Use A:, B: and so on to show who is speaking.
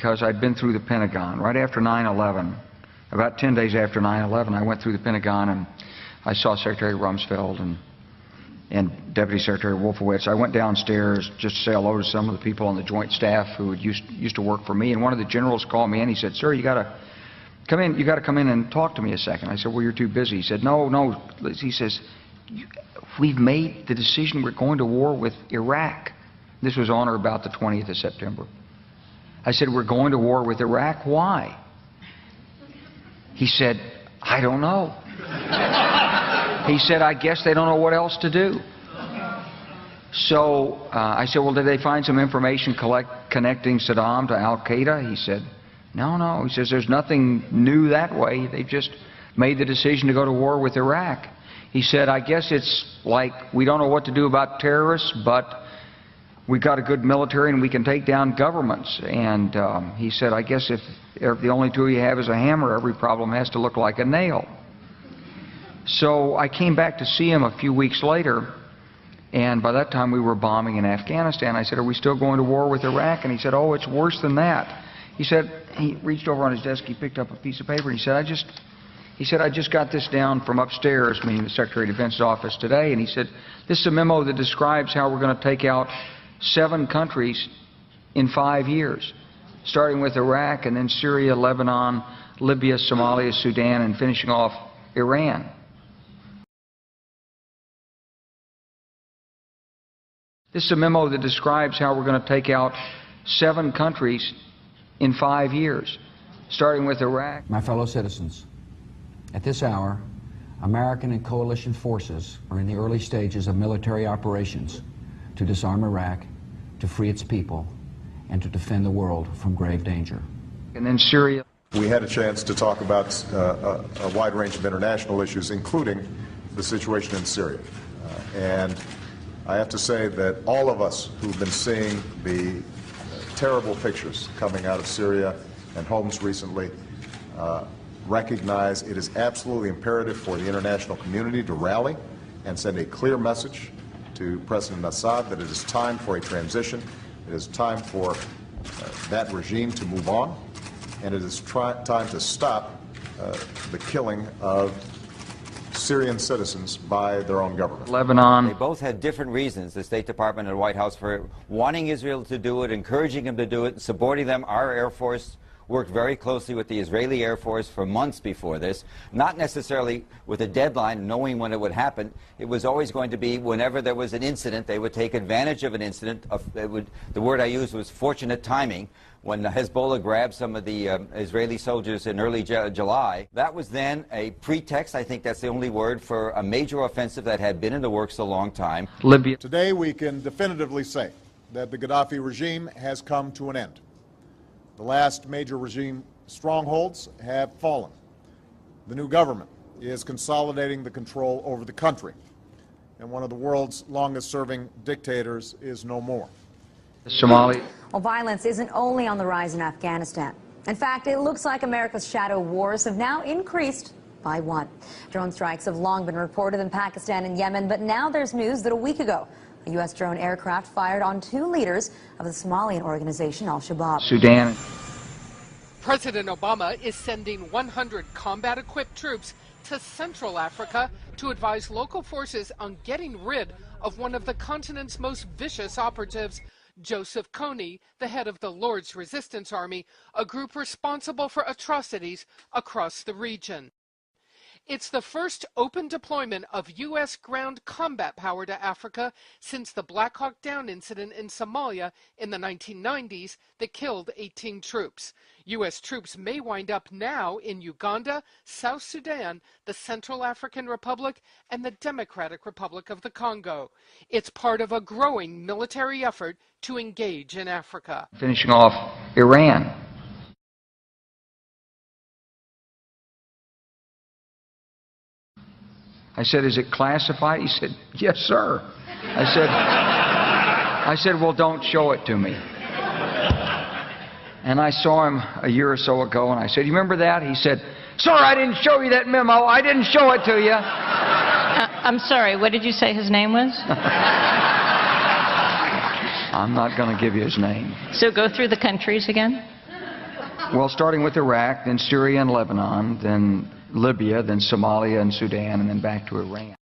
A: because I'd been through the Pentagon. Right after 9/11, about 10 days after 9/11, I went through the Pentagon and I saw Secretary Rumsfeld and Deputy Secretary Wolfowitz. I went downstairs just to say hello to some of the people on the Joint Staff who had used to work for me, and one of the generals called me in. He said, "Sir, you got to come in. You got to come in and talk to me a second." I said, "Well, you're too busy." He said, "No." He says, "We've made the decision. We're going to war with Iraq." This was on or about the 20th of September. I said, "We're going to war with Iraq. Why?" He said, "I don't know." He said, "I guess they don't know what else to do." So I said, "Well, did they find some information connecting Saddam to Al-Qaeda?" He said, No. He says, "There's nothing new that way. They've just made the decision to go to war with Iraq." He said, "I guess it's like we don't know what to do about terrorists, but we've got a good military and we can take down governments." And he said, "I guess if the only tool you have is a hammer, every problem has to look like a nail." So I came back to see him a few weeks later, and by that time we were bombing in Afghanistan. I said, "Are we still going to war with Iraq?" And he said, "Oh, it's worse than that." He said, he reached over on his desk, he picked up a piece of paper, and he said, I just got this down from upstairs," meaning the Secretary of Defense's office today, and he said, "This is a memo that describes how we're going to take out 7 countries in 5 years, starting with Iraq and then Syria, Lebanon, Libya, Somalia, Sudan, and finishing off Iran." This is a memo that describes how we're going to take out 7 countries in 5 years, starting with Iraq.
B: My fellow citizens, at this hour, American and coalition forces are in the early stages of military operations to disarm Iraq, to free its people, and to defend the world from grave danger.
A: And then Syria.
C: We had a chance to talk about a wide range of international issues, including the situation in Syria. And I have to say that all of us who've been seeing the terrible pictures coming out of Syria and Homs recently recognize it is absolutely imperative for the international community to rally and send a clear message to President Assad that it is time for a transition, it is time for that regime to move on, and it is time to stop the killing of Syrian citizens by their own government.
A: Lebanon.
D: They both had different reasons, the State Department and the White House, for wanting Israel to do it, encouraging them to do it, and supporting them. Our Air Force worked very closely with the Israeli Air Force for months before this, not necessarily with a deadline, knowing when it would happen. It was always going to be whenever there was an incident, they would take advantage of an incident. The word I used was fortunate timing. When Hezbollah grabbed some of the Israeli soldiers in early July, that was then a pretext, I think that's the only word, for a major offensive that had been in the works a long time.
A: Libya.
C: Today we can definitively say that the Gaddafi regime has come to an end. The last major regime strongholds have fallen. The new government is consolidating the control over the country, and one of the world's longest-serving dictators is no more.
A: Somalia.
E: Well, violence isn't only on the rise in Afghanistan. In fact, it looks like America's shadow wars have now increased by 1. Drone strikes have long been reported in Pakistan and Yemen, but now there's news that a week ago, a U.S. drone aircraft fired on 2 leaders of the Somalian organization Al-Shabaab.
A: Sudan.
F: President Obama is sending 100 combat-equipped troops to Central Africa to advise local forces on getting rid of one of the continent's most vicious operatives, Joseph Kony, the head of the Lord's Resistance Army, a group responsible for atrocities across the region. It's the first open deployment of U.S. ground combat power to Africa since the Black Hawk Down incident in Somalia in the 1990s that killed 18 troops. U.S. troops may wind up now in Uganda, South Sudan, the Central African Republic, and the Democratic Republic of the Congo. It's part of a growing military effort to engage in Africa.
A: Finishing off Iran. I said, "Is it classified?" He said, "Yes, sir." I said, "Well, don't show it to me." And I saw him a year or so ago, and I said, "You remember that?" He said, "Sir, I didn't show you that memo. I didn't show it to you."
G: I'm sorry, what did you say his name was?
A: I'm not going to give you his name.
G: So go through the countries again.
A: Well, starting with Iraq, then Syria and Lebanon, then Libya, then Somalia and Sudan, and then back to Iran.